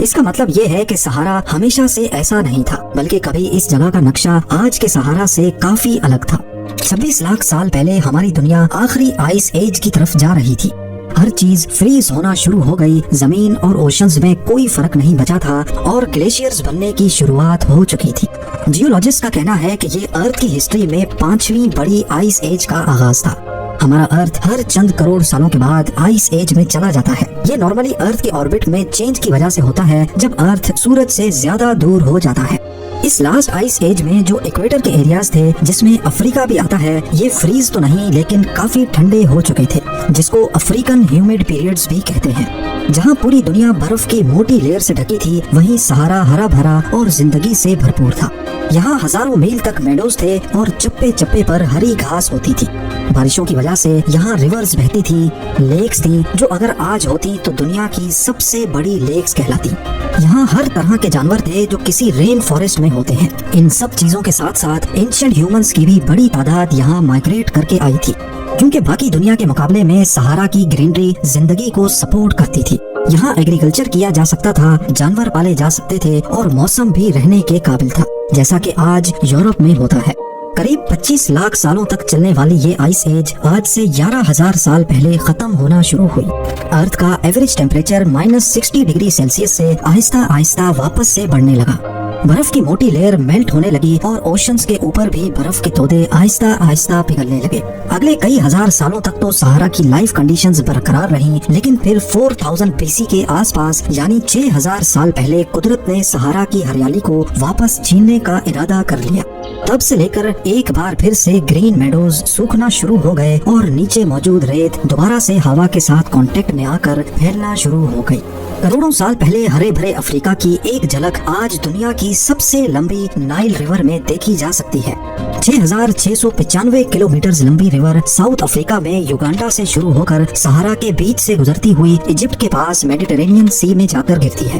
اس کا مطلب یہ ہے کہ سہارا ہمیشہ سے ایسا نہیں تھا، بلکہ کبھی اس جگہ کا نقشہ آج کے سہارا سے کافی الگ تھا۔ 26 لاکھ سال پہلے ہماری دنیا آخری آئس ایج کی طرف جا رہی تھی۔ ہر چیز فریز ہونا شروع ہو گئی، زمین اور اوشنز میں کوئی فرق نہیں بچا تھا اور گلیشیئرز بننے کی شروعات ہو چکی تھی۔ جیولوجسٹ کا کہنا ہے کہ یہ ارتھ کی ہسٹری میں 5ویں بڑی آئس ایج کا آغاز تھا۔ ہمارا ارتھ ہر چند کروڑ سالوں کے بعد آئس ایج میں چلا جاتا ہے۔ یہ نارملی ارتھ کے آربٹ میں چینج کی وجہ سے ہوتا ہے جب ارتھ سورج سے زیادہ دور ہو جاتا ہے۔ اس لاسٹ آئس ایج میں جو ایکویٹر کے ایریاز تھے، جس میں افریقہ بھی آتا ہے، یہ فریز تو نہیں لیکن کافی ٹھنڈے ہو چکے تھے، جس کو افریقن ہیومڈ پیریڈز بھی کہتے ہیں۔ جہاں پوری دنیا برف کی موٹی لیئر سے ڈھکی تھی، وہیں سہارا ہرا بھرا اور زندگی سے بھرپور تھا۔ یہاں ہزاروں میل تک میڈوز تھے اور چپے چپے پر ہری گھاس ہوتی تھی۔ بارشوں کی وجہ سے یہاں ریورز بہتی تھی، لیکس تھیں جو اگر آج ہوتی تو دنیا کی سب سے بڑی لیکس کہلاتی۔ یہاں ہر طرح کے جانور تھے جو کسی رین فارسٹ میں ہوتے ہیں۔ ان سب چیزوں کے ساتھ ساتھ اینشنٹ ہیومنز کی بھی بڑی تعداد یہاں مائگریٹ کر کے آئی تھی، کیونکہ باقی دنیا کے مقابلے میں سہارا کی گرینری زندگی کو سپورٹ کرتی تھی۔ یہاں ایگریکلچر کیا جا سکتا تھا، جانور پالے جا سکتے تھے اور موسم بھی رہنے کے قابل تھا، جیسا کہ آج یورپ میں ہوتا ہے۔ قریب 25 لاکھ سالوں تک چلنے والی یہ آئس ایج آج سے 11,000 سال پہلے ختم ہونا شروع ہوئی۔ ارتھ کا ایوریج ٹیمپریچر -60 ڈگری سیلسیس سے آہستہ آہستہ واپس سے بڑھنے لگا۔ برف کی موٹی لیئر میلٹ ہونے لگی اور اوشنز کے اوپر بھی برف کے تودے آہستہ آہستہ پگھلنے لگے۔ اگلے کئی ہزار سالوں تک تو سہارا کی لائف کنڈیشنز برقرار رہیں، لیکن پھر 4000 BC کے آس پاس یعنی 6000 سال پہلے قدرت نے سہارا کی ہریالی کو واپس چھیننے کا ارادہ کر لیا۔ تب سے لے کر ایک بار پھر سے گرین میڈوز سوکھنا شروع ہو گئے اور نیچے موجود ریت دوبارہ سے ہوا کے ساتھ کانٹیکٹ میں آ کر پھیلنا شروع ہو گئی۔ کروڑوں سال پہلے ہرے بھرے افریقہ کی ایک جھلک آج دنیا کی سب سے لمبی نائل ریور میں دیکھی جا سکتی ہے۔ 6695 کلومیٹر لمبی ریور ساؤتھ افریقہ میں یوگانڈا سے شروع ہو کر سہارا کے بیچ سے گزرتی ہوئی ایجپٹ کے پاس میڈیٹرینین سی میں جا کر گرتی ہے۔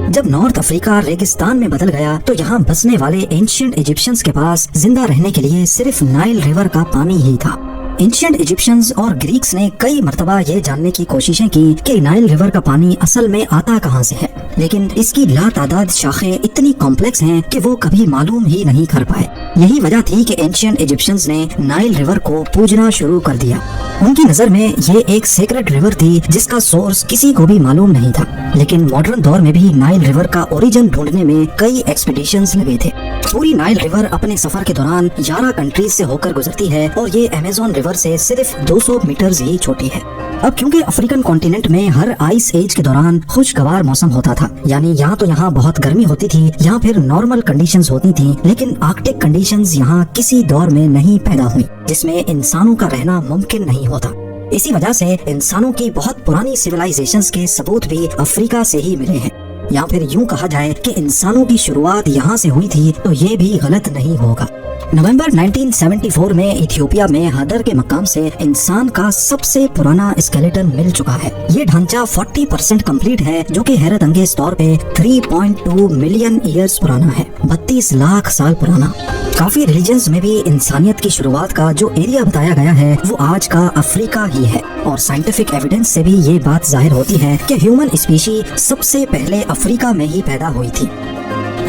جب نارتھ افریقہ ریگستان میں بدل گیا تو یہاں بسنے والے اینشنٹ ایجپشنز کے پاس زندہ رہنے کے لیے صرف نائل ریور کا پانی ہی تھا۔ اینشنٹ ایجپشنز اور گریکس نے کئی مرتبہ یہ جاننے کی کوششیں کی کہ نائل ریور کا پانی اصل میں آتا کہاں سے ہے، لیکن اس کی لاتعداد شاخیں اتنی کمپلیکس ہیں کہ وہ کبھی معلوم ہی نہیں کر پائے۔ یہی وجہ تھی کہ اینشنٹ ایجپشنز نے نائل ریور کو پوجنا شروع کر دیا۔ ان کی نظر میں یہ ایک سیکرڈ ریور تھی جس کا سورس کسی کو بھی معلوم نہیں تھا، لیکن ماڈرن دور میں بھی نائل ریور کا اوریجن ڈھونڈنے میں کئی ایکسپیڈیشنز لگے تھے۔ پوری نائل ریور اپنے سفر کے دوران 11 کنٹریز سے ہو کر گزرتی ہے اور یہ امیزون ریور سے صرف 200 میٹرز ہی چھوٹی ہے۔ اب کیونکہ افریقن کانٹیننٹ میں ہر آئس ایج کے دوران خوشگوار موسم ہوتا تھا، یعنی یہاں بہت گرمی ہوتی تھی، یہاں پھر نارمل کنڈیشنز ہوتی تھیں، لیکن آرکٹک کنڈیشنز یہاں کسی دور میں نہیں پیدا ہوئی جس میں انسانوں کا رہنا ممکن نہیں ہوتا۔ اسی وجہ سے انسانوں کی بہت پرانی سیولائزیشنز کے ثبوت بھی افریقہ سے ہی ملے ہیں۔ یا پھر یوں کہا جائے کہ انسانوں کی شروعات یہاں سے ہوئی تھی تو یہ بھی غلط نہیں ہوگا۔ نومبر 1974 میں ایتھیوپیا میں ہدر کے مقام سے انسان کا سب سے پرانا اسکیلیٹن مل چکا ہے۔ یہ ڈھانچہ 40% کمپلیٹ ہے، جو کہ حیرت انگیز طور پہ 3.2 ملین ایئرز پرانا ہے، 32 لاکھ سال پرانا۔ کافی ریلیجنز میں بھی انسانیت کی شروعات کا جو ایریا بتایا گیا ہے وہ آج کا افریقہ ہی ہے، اور سائنٹیفک ایویڈنس سے بھی یہ بات ظاہر ہوتی ہے کہ ہیومن اسپیشی سب سے پہلے افریقہ میں ہی پیدا ہوئی تھی۔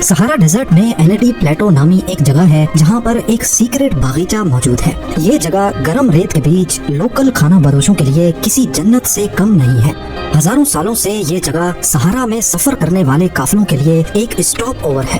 سہارا ڈیزرٹ میں اینڈی پلیٹو نامی ایک جگہ ہے جہاں پر ایک سیکرٹ باغیچہ موجود ہے۔ یہ جگہ گرم ریت کے بیچ لوکل کھانا بدوشوں کے لیے کسی جنت سے کم نہیں ہے۔ ہزاروں سالوں سے یہ جگہ سہارا میں سفر کرنے والے قافلوں کے لیے ایک اسٹاپ اوور ہے۔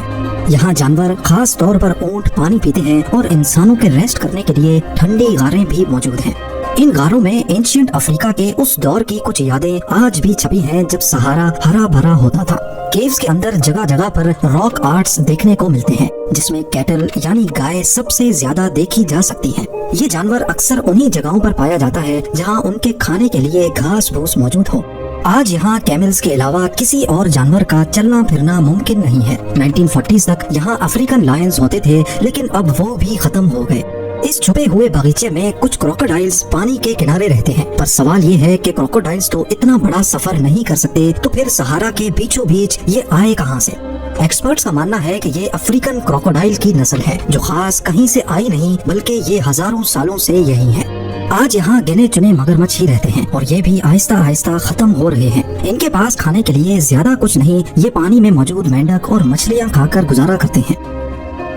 یہاں جانور خاص طور پر اونٹ پانی پیتے ہیں اور انسانوں کے ریسٹ کرنے کے لیے ٹھنڈی غاریں بھی موجود ہیں۔ ان غاروں میں اینشنٹ افریقہ کے اس دور کی کچھ یادیں آج بھی چھپی ہیں جب سہارا ہرا بھرا ہوتا تھا۔ کیوز کے اندر جگہ جگہ پر راک آرٹس دیکھنے کو ملتے ہیں جس میں کیٹل یعنی گائے سب سے زیادہ دیکھی جا سکتی ہیں۔ یہ جانور اکثر انہی جگہوں پر پایا جاتا ہے جہاں ان کے کھانے کے لیے گھاس پھوس موجود ہو۔ آج یہاں کیملز کے علاوہ کسی اور جانور کا چلنا پھرنا ممکن نہیں ہے۔ 1940s تک یہاں افریقن لائنز ہوتے تھے، لیکن اب وہ بھی ختم ہو گئے۔ اس چھپے ہوئے باغیچے میں کچھ کروکوڈائلز پانی کے کنارے رہتے ہیں، پر سوال یہ ہے کہ کروکوڈائلز تو اتنا بڑا سفر نہیں کر سکتے، تو پھر سہارا کے بیچوں بیچ یہ آئے کہاں سے؟ ایکسپرٹس کا ماننا ہے کہ یہ افریقن کروکوڈائل کی نسل ہے جو خاص کہیں سے آئی نہیں، بلکہ یہ ہزاروں سالوں سے یہی ہے۔ آج یہاں گنے چنے مگرمچھ ہی رہتے ہیں اور یہ بھی آہستہ آہستہ ختم ہو رہے ہیں۔ ان کے پاس کھانے کے لیے زیادہ کچھ نہیں، یہ پانی میں موجود مینڈک اور مچھلیاں کھا کر گزارا کرتے ہیں۔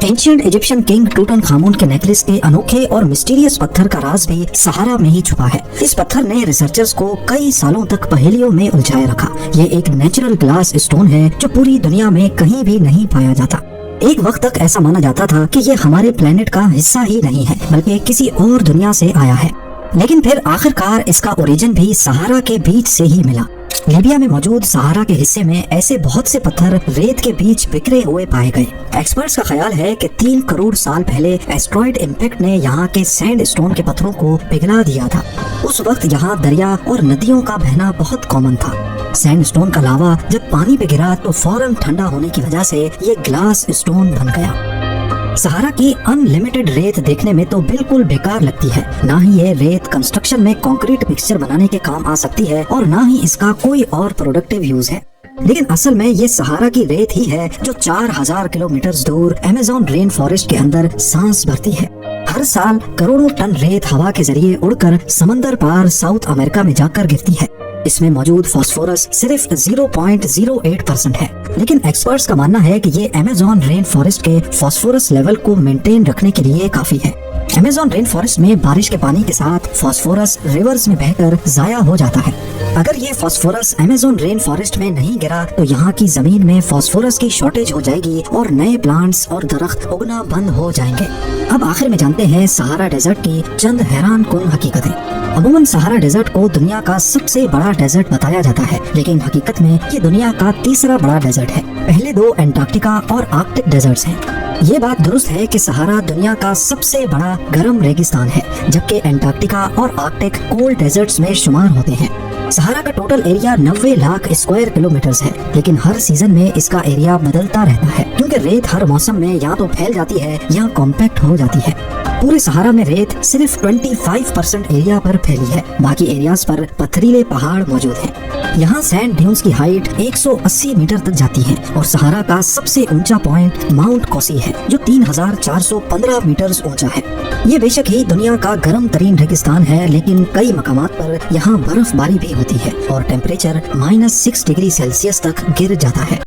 اینشینٹ ایجپشن کنگ ٹوٹن خامون کے نیکلس کے انوکھے اور مسٹیریس پتھر کا راز بھی صحارا میں ہی چھپا ہے۔ اس پتھر نے ریسرچرز کو کئی سالوں تک پہیلیوں میں الجھائے رکھا۔ یہ ایک نیچرل گلاس اسٹون ہے جو پوری دنیا میں کہیں بھی نہیں پایا جاتا۔ ایک وقت تک ایسا مانا جاتا تھا کہ یہ ہمارے پلانٹ کا حصہ ہی نہیں ہے بلکہ کسی اور دنیا سے آیا ہے، لیکن پھر آخرکار اس کا اوریجن بھی صحارا کے بیچ سے ہی ملا۔ لیبیا میں موجود صحارا کے حصے میں ایسے بہت سے پتھر ریت کے بیچ بکھرے ہوئے پائے گئے۔ ایکسپرٹس کا خیال ہے کہ 3 کروڑ سال پہلے ایسٹرائڈ امپیکٹ نے یہاں کے سینڈ اسٹون کے پتھروں کو پگھلا دیا تھا۔ اس وقت یہاں دریا اور ندیوں کا بہنا بہت کامن تھا۔ سینڈ اسٹون کا لاوا جب پانی پہ گرا تو فوراً ٹھنڈا ہونے کی وجہ سے یہ گلاس اسٹون بن گیا۔ صحارا کی ان لمیٹڈ ریت دیکھنے میں تو بالکل بیکار لگتی ہے، نہ ہی یہ ریت کنسٹرکشن میں کنکریٹ مکسچر بنانے کے کام آ سکتی ہے اور نہ ہی اس کا کوئی اور پروڈکٹیو یوز ہے، لیکن اصل میں یہ صحارا کی ریت ہی ہے جو 4000 کلومیٹر دور امیزون رین فارسٹ کے اندر سانس بھرتی ہے۔ ہر سال کروڑوں ٹن ریت ہوا کے ذریعے اڑ کر سمندر پار ساؤتھ امریکہ میں جا کر گرتی ہے۔ اس میں موجود فاسفورس صرف 0.08% ہے، لیکن ایکسپرٹس کا ماننا ہے کہ یہ امیزون رین فارسٹ کے فاسفورس لیول کو مینٹین رکھنے کے لیے کافی ہے۔ امیزون رین فارسٹ میں بارش کے پانی کے ساتھ فاسفورس ریورز میں بہہ کر ضائع ہو جاتا ہے۔ اگر یہ فاسفورس امیزون رین فارسٹ میں نہیں گرا تو یہاں کی زمین میں فاسفورس کی شارٹیج ہو جائے گی اور نئے پلانٹس اور درخت اگنا بند ہو جائیں گے۔ اب آخر میں جانتے ہیں صحارا ڈیزرٹ کی چند حیران کن حقیقتیں۔ عموماً صحارا ڈیزرٹ کو دنیا کا سب سے بڑا ڈیزرٹ بتایا جاتا ہے، لیکن حقیقت میں یہ دنیا کا تیسرا بڑا ڈیزرٹ ہے۔ پہلے 2 انٹارکٹیکا اور آرکٹک ڈیزرٹس ہیں۔ یہ بات درست ہے کہ صحارا دنیا کا سب سے بڑا گرم ریگستان ہے، جبکہ انٹارکٹیکا اور آرکٹک کولڈ ڈیزرٹس میں شمار ہوتے ہیں۔ صحارا کا total area 90 lakh square kilometres ہے، لیکن ہر سیزن میں اس کا ایریا بدلتا رہتا ہے کیونکہ ریت ہر موسم میں یا تو پھیل جاتی ہے یا کمپیکٹ ہو جاتی ہے۔ پورے صحارا میں ریت صرف 25% ایریا پر پھیلی ہے، باقی ایریاز پر پتھریلے پہاڑ موجود ہیں۔ یہاں سینڈ ڈیونز کی ہائٹ 180 میٹر تک جاتی ہے اور صحارا کا سب سے اونچا پوائنٹ ماؤنٹ کوسی ہے جو 3415 میٹرز اونچا ہے۔ یہ بے شک ہی دنیا کا گرم ترین ریگستان ہے، لیکن کئی مقامات پر یہاں برف باری بھی ہوتی ہے اور ٹیمپریچر -6 ڈگری سیلسیس تک گر جاتا ہے۔